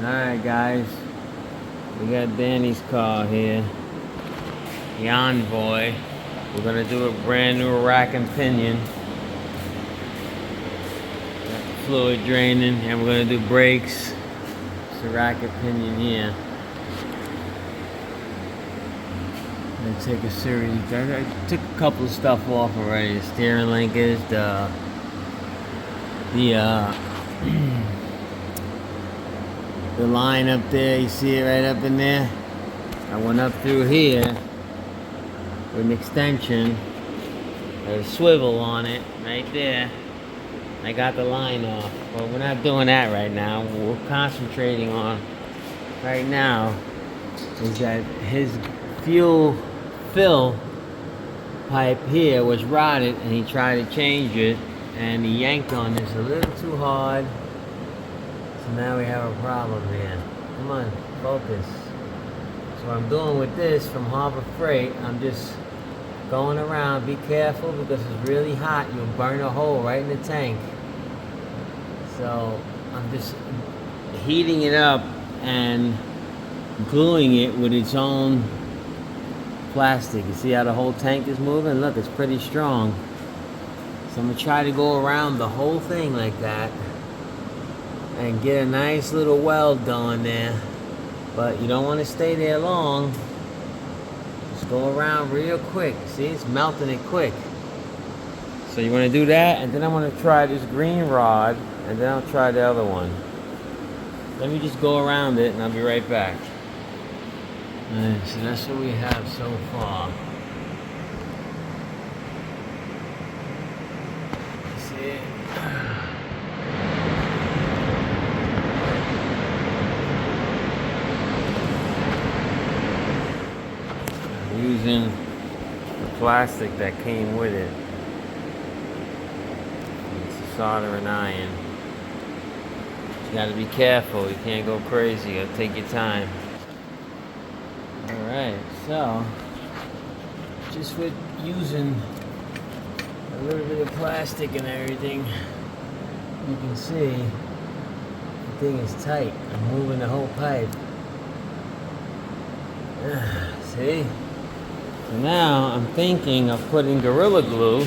Alright guys, we got Danny's car here, the Envoy. We're gonna do a brand new rack and pinion. Got the fluid draining, and we're gonna do brakes. It's a rack and pinion here. I'm gonna take a series. I took a couple of stuff off already. The steering linkers, the line up there, you see it right up in there? I went up through here with an extension. There's a swivel on it, right there. I got the line off, but we're not doing that right now. What we're concentrating on right now is that his fuel fill pipe here was rotted, and he tried to change it, and he yanked on this a little too hard. So now we have a problem here. Come on, focus. So what I'm doing with this from Harbor Freight, I'm just going around. Be careful because it's really hot. You'll burn a hole right in the tank. So I'm just heating it up and gluing it with its own plastic. You see how the whole tank is moving? Look, it's pretty strong. So I'm gonna try to go around the whole thing like that and get a nice little weld going there. But you don't want to stay there long. Just go around real quick. See, it's melting it quick. So you want to do that, and then I want to try this green rod, and then I'll try the other one. Let me just go around it, and I'll be right back. Alright, so that's what we have so far. See it? Using the plastic that came with it. It's a soldering iron. You gotta be careful, you can't go crazy, you gotta take your time. Alright, so just with using a little bit of plastic and everything, you can see the thing is tight. I'm moving the whole pipe. See? So now I'm thinking of putting Gorilla Glue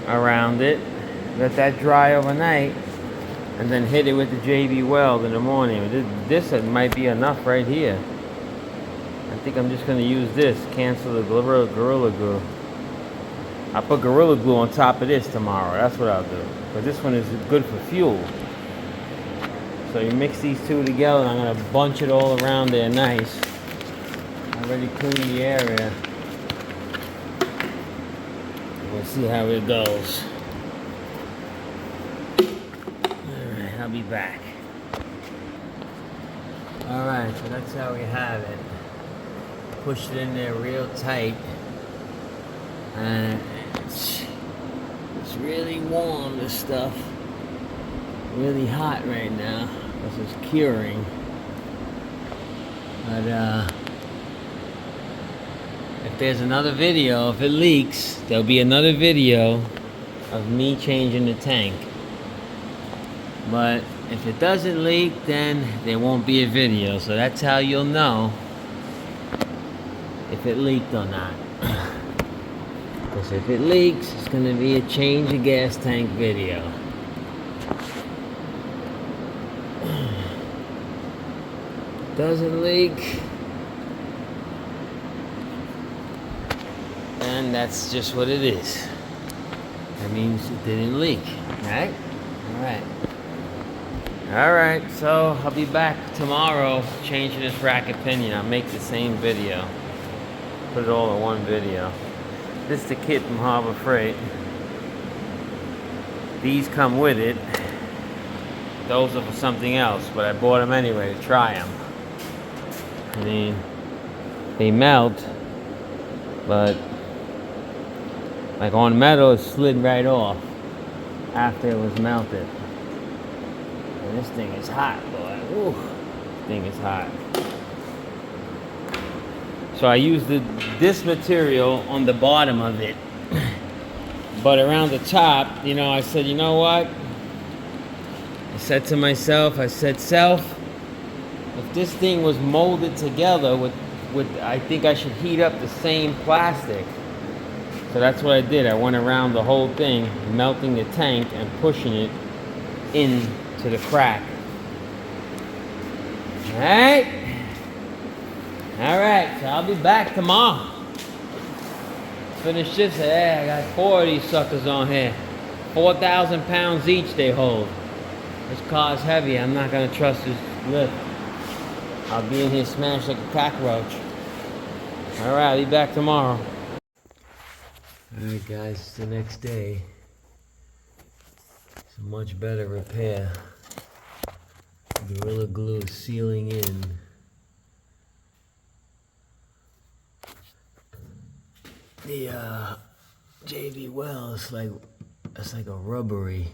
around it, let that dry overnight, and then hit it with the JB Weld in the morning. This might be enough right here. I think I'm just going to use this, cancel the Gorilla Glue. I'll put Gorilla Glue on top of this tomorrow. That's what I'll do. But this one is good for fuel. So you mix these two together, and I'm going to bunch it all around there nice. I already cleaned the area. We'll see how it goes. Alright, I'll be back. Alright, so that's how we have it. Push it in there real tight. And it's really warm, this stuff. Really hot right now. This is curing. But if there's another video, if it leaks, there'll be another video of me changing the tank. But if it doesn't leak, then there won't be a video. So that's how you'll know if it leaked or not. Because if it leaks, it's going to be a change of gas tank video. Doesn't leak, and that's just what it is. That means it didn't leak, right? Alright, so I'll be back tomorrow changing this rack and pinion. I'll make the same video, put it all in one video. This is the kit from Harbor Freight. These come with it. Those are for something else, but I bought them anyway to try them. I mean, they melt, but like on metal, it slid right off after it was melted. And this thing is hot, boy. Ooh, this thing is hot. So I used this material on the bottom of it. But around the top, you know, I said, you know what? I said to myself, self, if this thing was molded together with I think I should heat up the same plastic. So that's what I did. I went around the whole thing, melting the tank and pushing it into the crack. Alright, so I'll be back tomorrow. Finish this. Hey, I got 4 of these suckers on here. 4,000 pounds each they hold. This car's heavy. I'm not gonna trust this lift. I'll be in here smashed like a cockroach. Alright, I'll be back tomorrow. Alright guys, it's the next day. It's a much better repair. Gorilla Glue is sealing in. The JB Well is like, it's like a rubbery,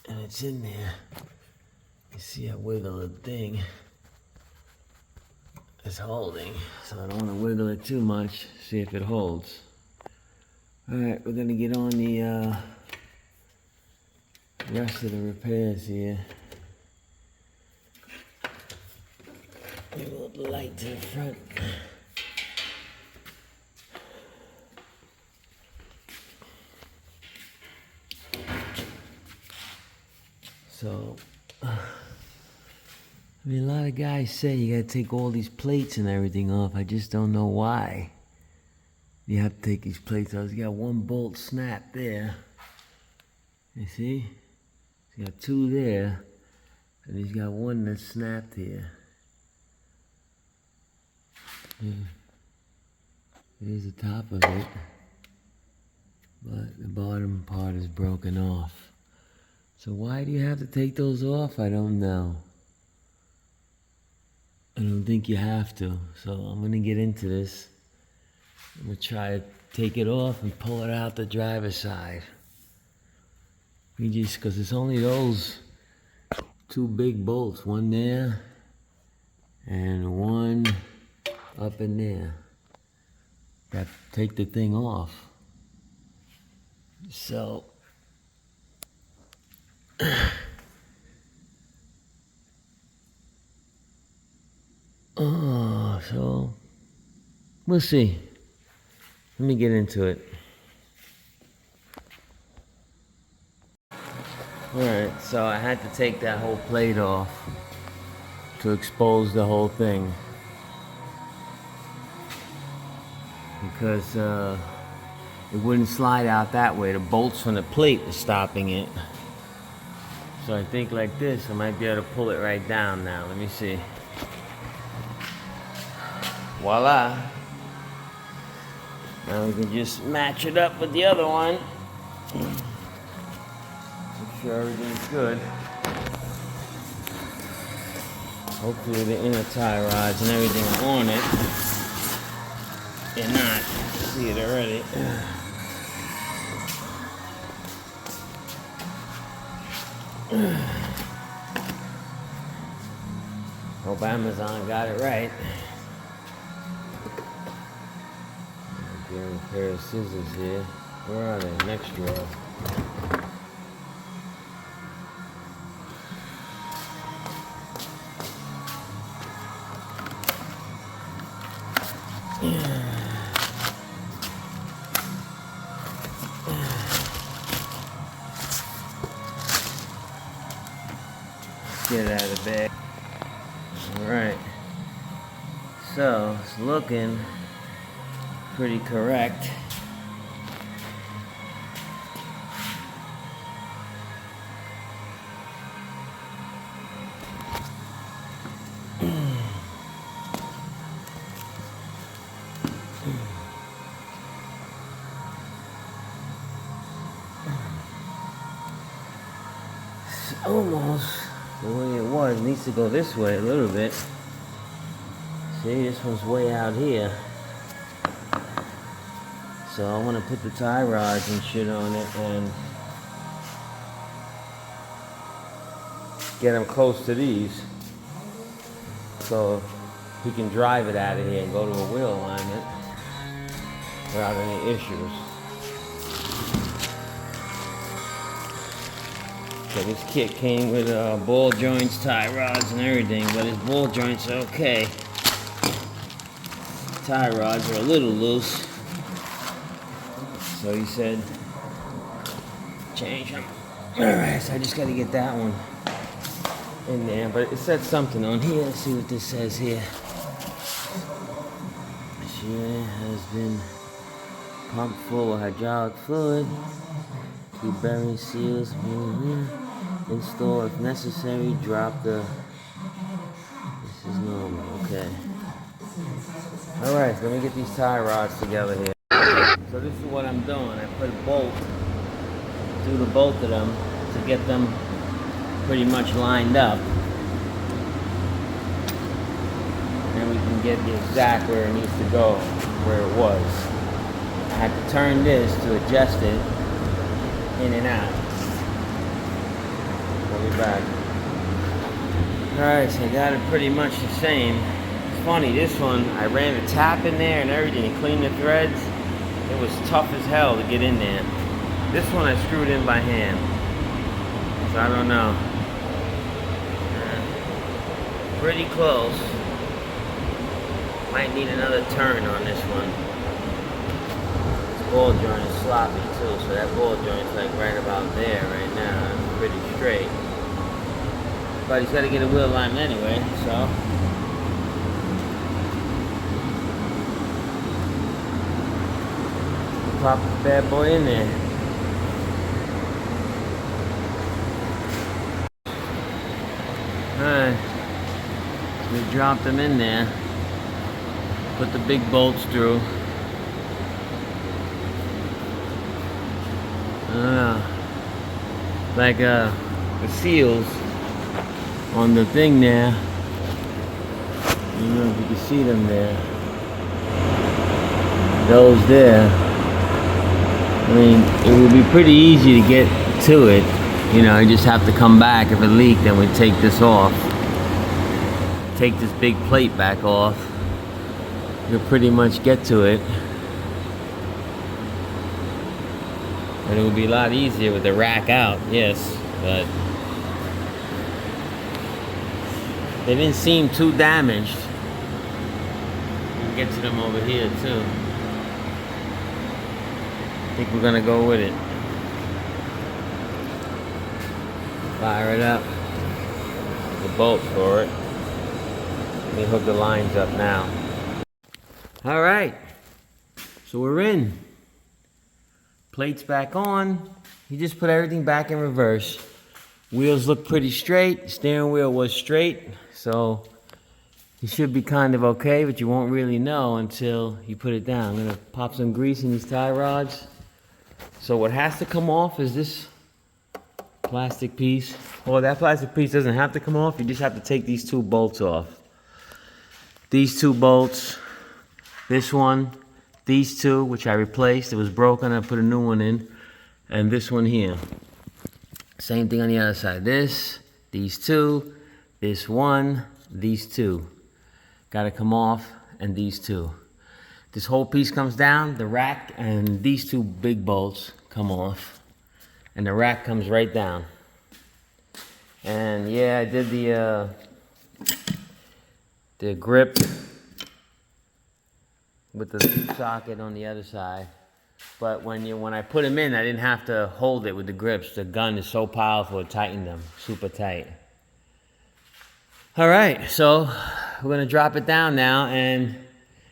and it's in there. You see I wiggle the thing. It's holding, so I don't want to wiggle it too much. See if it holds. Alright, we're gonna get on the rest of the repairs here. Give a little light to the front. So, I mean, a lot of guys say you gotta take all these plates and everything off. I just don't know why you have to take these plates off. He's got one bolt snap there. You see? He's got 2 there, and he's got one that's snapped here. Yeah. Here's the top of it, but the bottom part is broken off. So why do you have to take those off? I don't know. I don't think you have to. So I'm gonna get into this. I'm gonna try to take it off and pull it out the driver's side. Because it's only those 2 big bolts, one there and one up in there. Got to take the thing off. So so we'll see. Let me get into it. Alright, so I had to take that whole plate off to expose the whole thing. Because it wouldn't slide out that way. The bolts from the plate were stopping it. So I think like this, I might be able to pull it right down now. Let me see. Voila. Now we can just match it up with the other one. Make sure everything's good. Hopefully the inner tie rods and everything are on it. They're not. See it already. Hope Amazon got it right. Get a pair of scissors here. Where are they? Next drawer. Get it out of the bag. Alright. So, it's looking pretty correct. It's almost the way it was. It needs to go this way a little bit. See, this one's way out here. So I want to put the tie rods and shit on it and get them close to these so he can drive it out of here and go to a wheel alignment without any issues. So this kit came with ball joints, tie rods, and everything, but his ball joints are okay. Tie rods are a little loose. So he said, change them. Alright, so I just gotta get that one in there. But it said something on here. Let's see what this says here. She has been pumped full of hydraulic fluid. Keep bearing seals. Install if necessary. Drop the. This is normal. Okay. Alright, so let me get these tie rods together here. So this is what I'm doing. I put a bolt through the both of them to get them pretty much lined up. And then we can get the exact where it needs to go, where it was. I had to turn this to adjust it in and out. We'll be back. Alright, so I got it pretty much the same. It's funny, this one, I ran a tap in there and everything and cleaned the threads. It was tough as hell to get in there. This one I screwed in by hand. So I don't know. Pretty close. Might need another turn on this one. This ball joint is sloppy too, so that ball joint's like right about there right now. It's pretty straight. But he's got to get a wheel alignment anyway, so. Pop the bad boy in there. Alright. So we dropped them in there. Put the big bolts through. I don't know. Like the seals on the thing there. I don't know if you can see them there. Those there. I mean, it would be pretty easy to get to it. You know, you just have to come back. If it leaked, then we take this off. Take this big plate back off. You'll pretty much get to it. And it would be a lot easier with the rack out, yes, but they didn't seem too damaged. We can get to them over here too. I think we're gonna go with it. Fire it up. The bolts for it. Let me hook the lines up now. All right, so we're in. Plates back on. You just put everything back in reverse. Wheels look pretty straight. Steering wheel was straight, so it should be kind of okay, but you won't really know until you put it down. I'm gonna pop some grease in these tie rods. So what has to come off is this plastic piece. Well, that plastic piece doesn't have to come off. You just have to take these two bolts off. These two bolts, this one, these two, which I replaced. It was broken, I put a new one in. And this one here. Same thing on the other side. This, these two, this one, these two. Gotta come off, and these two. This whole piece comes down, the rack, and these two big bolts come off. And the rack comes right down. And yeah, I did the grip with the socket on the other side. But when I put them in, I didn't have to hold it with the grips. The gun is so powerful, it tightened them super tight. All right, so we're gonna drop it down now and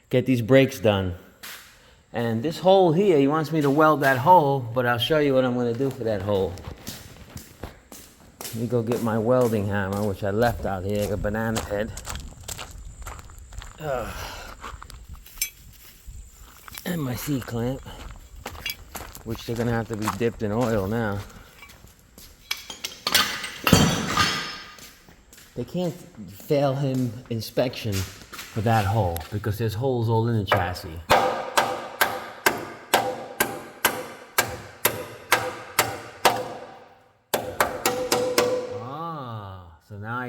get these brakes done. And this hole here, he wants me to weld that hole, but I'll show you what I'm gonna do for that hole. Let me go get my welding hammer, which I left out here, like a banana head. And my C-clamp, which they're gonna have to be dipped in oil now. They can't fail him inspection for that hole because there's holes all in the chassis. So now I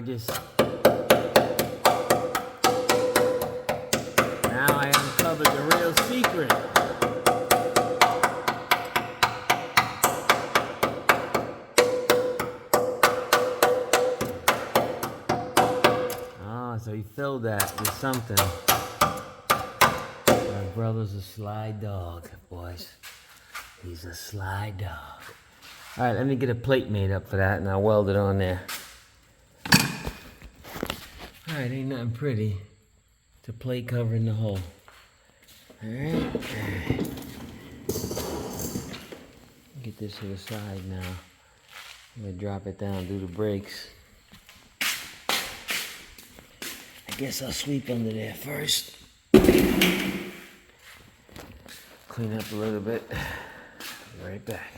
uncovered the real secret. refilled that with something. My brother's a sly dog, boys. He's a sly dog. All right, let me get a plate made up for that, and I'll weld it on there. All right, ain't nothing pretty. It's a plate covering the hole. All right. Get this to the side now. I'm gonna drop it down, do the brakes. I guess I'll sweep under there first. Clean up a little bit. Be right back.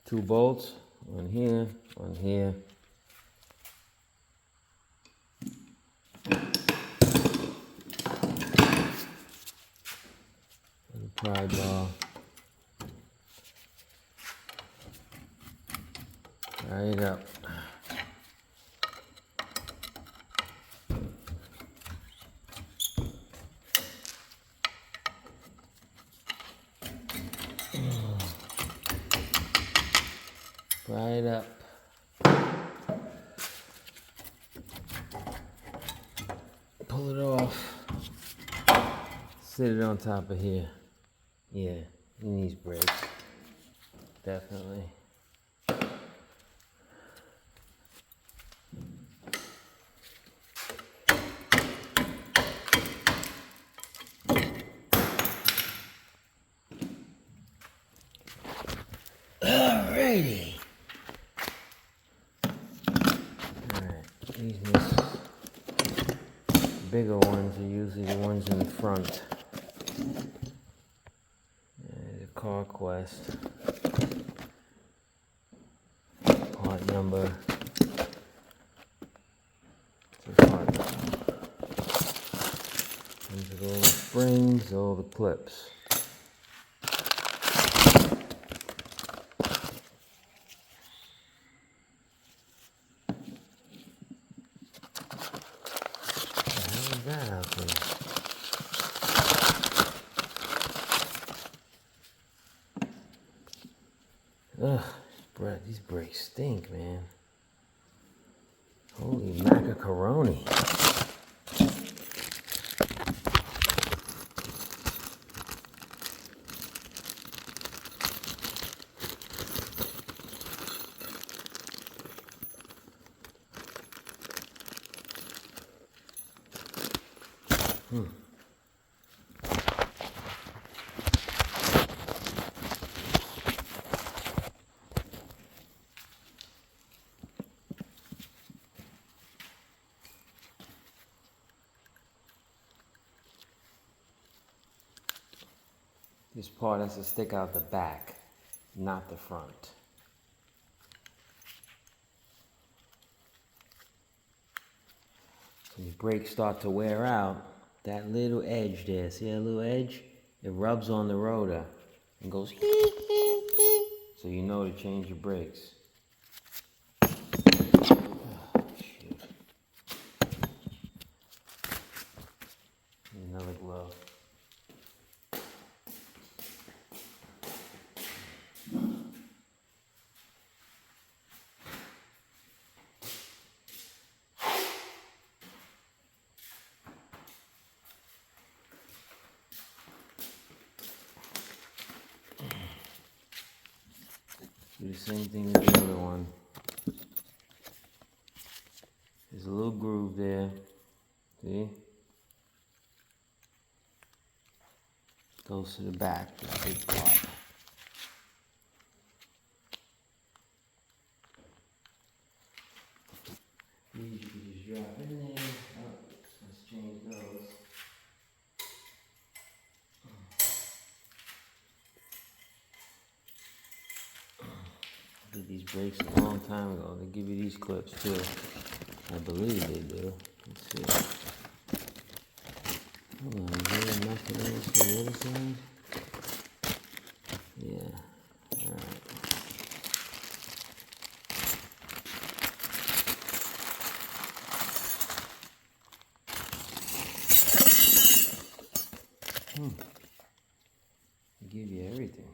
2 bolts, one here, one here. And a pry bar. Tie it up. Pry it up. Pull it off. Sit it on top of here. Yeah, it needs brakes. Definitely. Alrighty. Alright, these bigger ones are usually the ones in the front. The Car Quest. Part number. It's a part number. These are all the springs, all the clips. That out there. Ugh, Brett, these brakes stink, man. Holy macaroni. This part has to stick out the back, not the front. When the brakes start to wear out, that little edge there, see that little edge? It rubs on the rotor and goes hee hee hee. So you know to change your brakes. Oh, shoot. Another glove. Do the same thing with the other one. There's a little groove there. See? Goes to the back, the big part. These you can just drop in there. Oh, let's change those. Did these brakes a long time ago. They give you these clips too. I believe they do. Let's see. Hold on, is there nothing else for the other side? Yeah. Alright. They give you everything.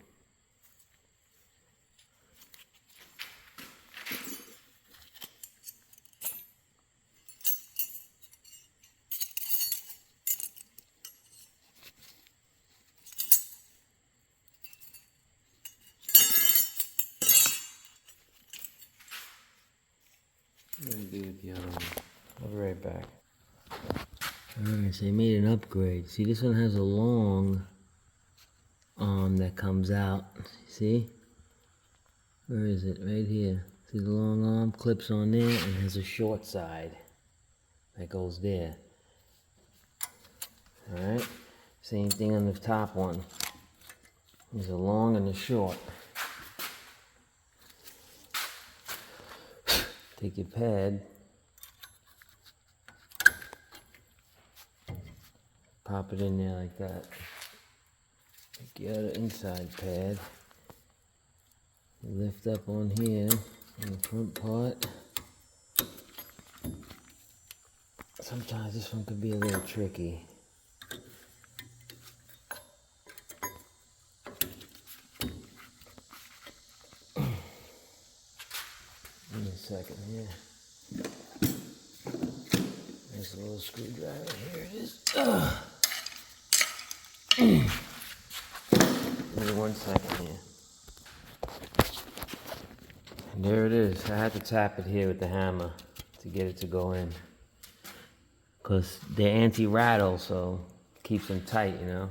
What do I do with the other one? I'll be right back. Alright, so they made an upgrade. See, this one has a long arm that comes out. See? Where is it? Right here. See the long arm clips on there and has a short side that goes there. Alright? Same thing on the top one. There's a long and a short. Take your pad, pop it in there like that. Take your other inside pad, lift up on here on the front part. Sometimes this one could be a little tricky. Give me a second here. There's a little screwdriver. Here it is. Give me 1 second here. And there it is. I had to tap it here with the hammer to get it to go in. Because they're anti-rattle, so it keeps them tight, you know.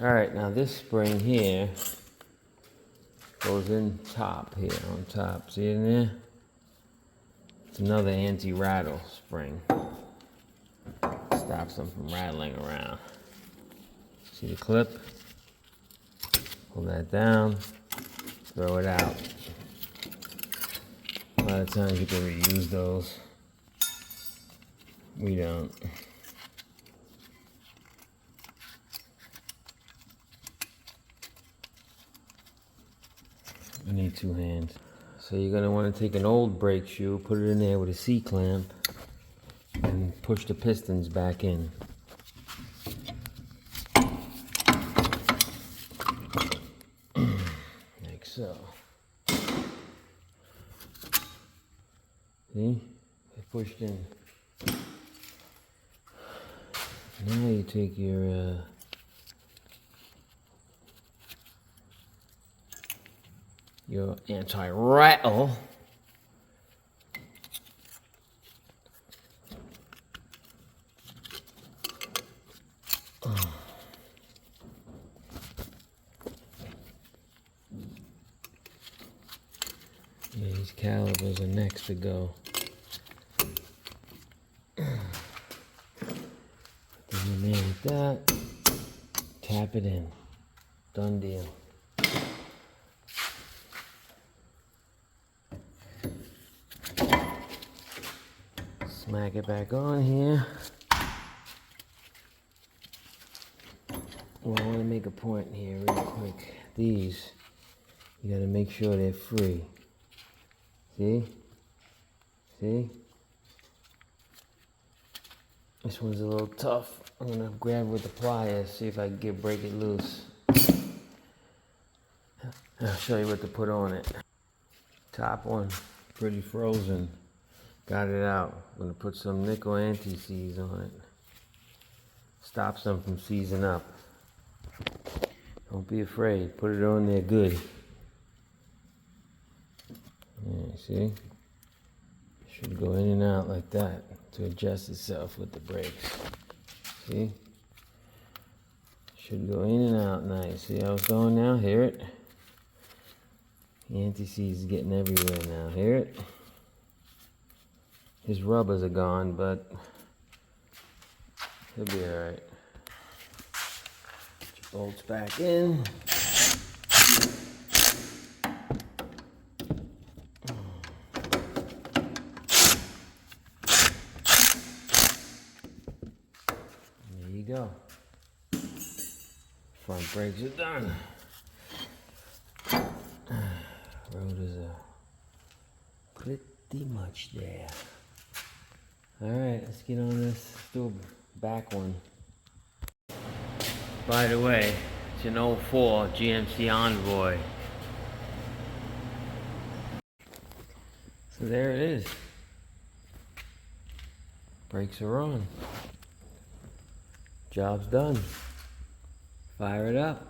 Alright, now this spring here goes in top here, on top. See it in there? It's another anti-rattle spring. Stops them from rattling around. See the clip? Pull that down, throw it out. A lot of times you can reuse those. We don't. You need 2 hands. So you're gonna want to take an old brake shoe, put it in there with a C-clamp, and push the pistons back in. Like so. See? It's pushed in. Now you take your anti-rattle yeah, these calipers are next to go. Put them in there like that. Tap it in. Done deal. Smack it back on here. Well, I want to make a point here real quick. These, you got to make sure they're free. See? See? This one's a little tough. I'm going to grab with the pliers, see if I can break it loose. I'll show you what to put on it. Top one, pretty frozen. Got it out. I'm going to put some nickel anti-seize on it. Stops them from seizing up. Don't be afraid. Put it on there good. Yeah, see? Should go in and out like that to adjust itself with the brakes. See? Should go in and out nice. See how it's going now? Hear it? The anti-seize is getting everywhere now. Hear it? His rubbers are gone, but he'll be alright. Bolts back in. There you go. Front brakes are done. Rotors are pretty much there. Alright, let's get on this. Let's do a back one. By the way, it's an 04 GMC Envoy. So there it is. Brakes are on. Job's done. Fire it up.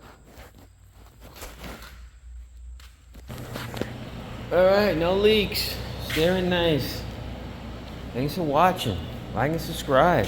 Alright, no leaks. Very nice. Thanks for watching. Like and subscribe.